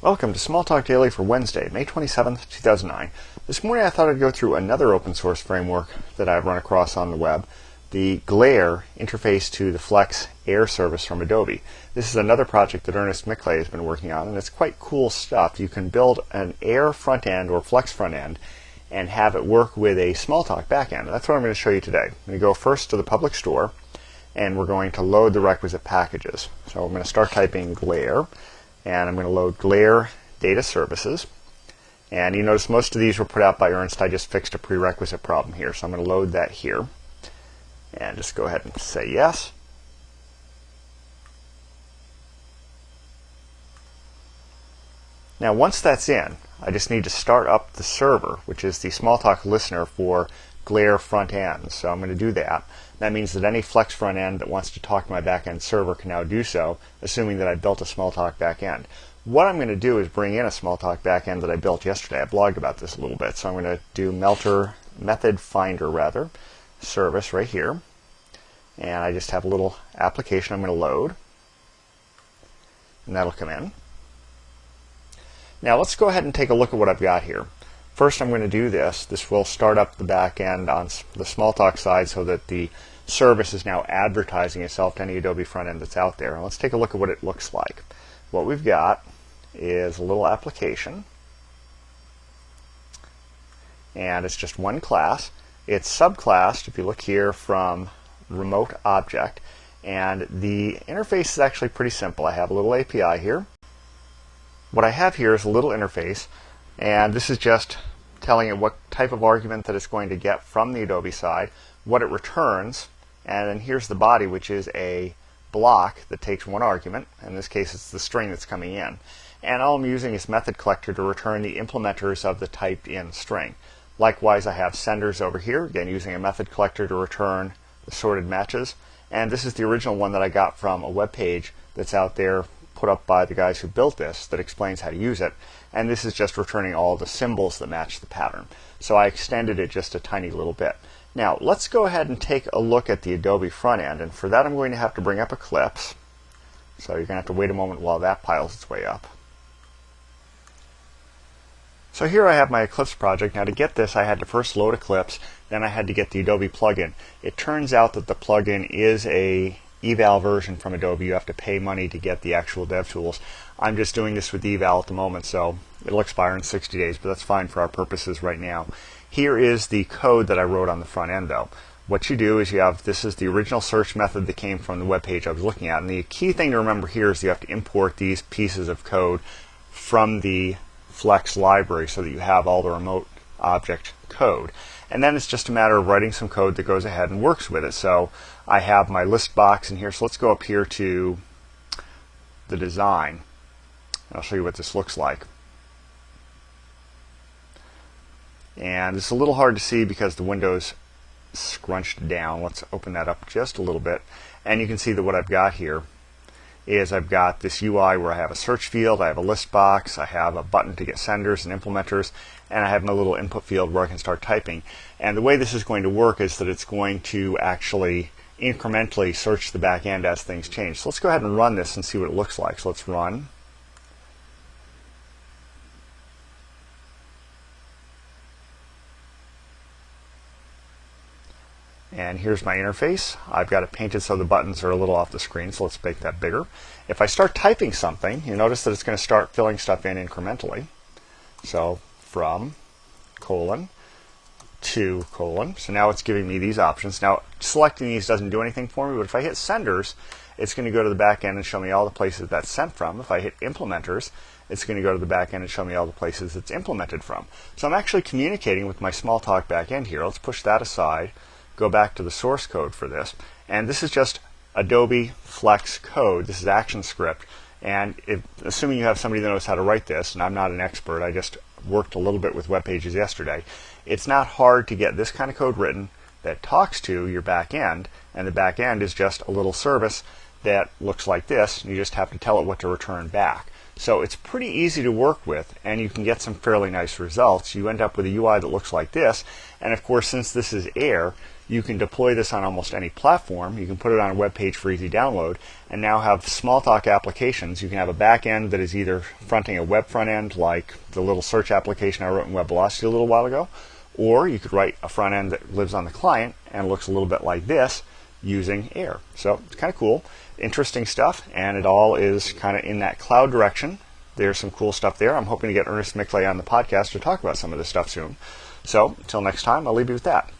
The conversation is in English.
Welcome to Smalltalk Daily for Wednesday, May 27th, 2009. This morning I thought I'd go through another open source framework that I've run across on the web, the Glare interface to the Flex Air service from Adobe. This is another project that Ernest Mickley has been working on, and it's quite cool stuff. You can build an Air front end or Flex front end and have it work with a Smalltalk back end. That's what I'm going to show you today. I'm going to go first to the public store, and we're going to load the requisite packages. So I'm going to start typing Glare. And I'm going to load Glare Data Services. And you notice most of these were put out by Ernst. I just fixed a prerequisite problem here. So I'm going to load that here. And just go ahead and say yes. Now once that's in, I just need to start up the server, which is the Smalltalk listener for Glare front ends. So I'm going to do that. That means that any Flex front end that wants to talk to my backend server can now do so, assuming that I built a Smalltalk backend. What I'm going to do is bring in a Smalltalk backend that I built yesterday. I blogged about this a little bit. So I'm going to do method finder service right here. And I just have a little application I'm going to load. And that'll come in. Now let's go ahead and take a look at what I've got here. First I'm going to do this. This will start up the back end on the Smalltalk side so that the service is now advertising itself to any Adobe front end that's out there. And let's take a look at what it looks like. What we've got is a little application. And it's just one class. It's subclassed, if you look here, from remote object. And the interface is actually pretty simple. I have a little API here. What I have here is a little interface. And this is just telling it what type of argument that it's going to get from the Adobe side, what it returns, and then here's the body, which is a block that takes one argument. In this case, it's the string that's coming in. And all I'm using is method collector to return the implementers of the typed in string. Likewise, I have senders over here, again using a method collector to return the sorted matches. And this is the original one that I got from a web page that's out there put up by the guys who built this that explains how to use it. And this is just returning all the symbols that match the pattern. So I extended it just a tiny little bit. Now let's go ahead and take a look at the Adobe front end, and for that I'm going to have to bring up Eclipse. So you're going to have to wait a moment while that piles its way up. So here I have my Eclipse project. Now to get this I had to first load Eclipse, then I had to get the Adobe plugin. It turns out that the plugin is a eval version from Adobe. You have to pay money to get the actual dev tools. I'm just doing this with eval at the moment, so it'll expire in 60 days, but that's fine for our purposes right now. Here is the code that I wrote on the front end though. What you do is this is the original search method that came from the web page I was looking at, and the key thing to remember here is you have to import these pieces of code from the Flex library so that you have all the remote object code. And then it's just a matter of writing some code that goes ahead and works with it. So I have my list box in here. So let's go up here to the design. And I'll show you what this looks like. And it's a little hard to see because the window's scrunched down. Let's open that up just a little bit. And you can see that what I've got here is I've got this UI where I have a search field, I have a list box, I have a button to get senders and implementers, and I have my little input field where I can start typing. And the way this is going to work is that it's going to actually incrementally search the back end as things change. So let's go ahead and run this and see what it looks like. So let's run. And here's my interface. I've got it painted so the buttons are a little off the screen, so let's make that bigger. If I start typing something, you notice that it's going to start filling stuff in incrementally. So from colon to colon. So now it's giving me these options. Now selecting these doesn't do anything for me, but if I hit senders, it's going to go to the back end and show me all the places that's sent from. If I hit implementers, it's going to go to the back end and show me all the places it's implemented from. So I'm actually communicating with my Smalltalk back end here. Let's push that aside. Go back to the source code for this, and this is just Adobe Flex code. This is ActionScript, and assuming you have somebody that knows how to write this, and I'm not an expert, I just worked a little bit with web pages yesterday, it's not hard to get this kind of code written that talks to your back end, and the back end is just a little service that looks like this, and you just have to tell it what to return back. So it's pretty easy to work with, and you can get some fairly nice results. You end up with a UI that looks like this, and of course, since this is Air, you can deploy this on almost any platform. You can put it on a web page for easy download, and now have Smalltalk applications. You can have a back end that is either fronting a web front end, like the little search application I wrote in Web Velocity a little while ago, or you could write a front end that lives on the client and looks a little bit like this using Air. So it's kind of cool, interesting stuff, and it all is kind of in that cloud direction. There's some cool stuff there. I'm hoping to get Ernest Mickley on the podcast to talk about some of this stuff soon. So until next time, I'll leave you with that.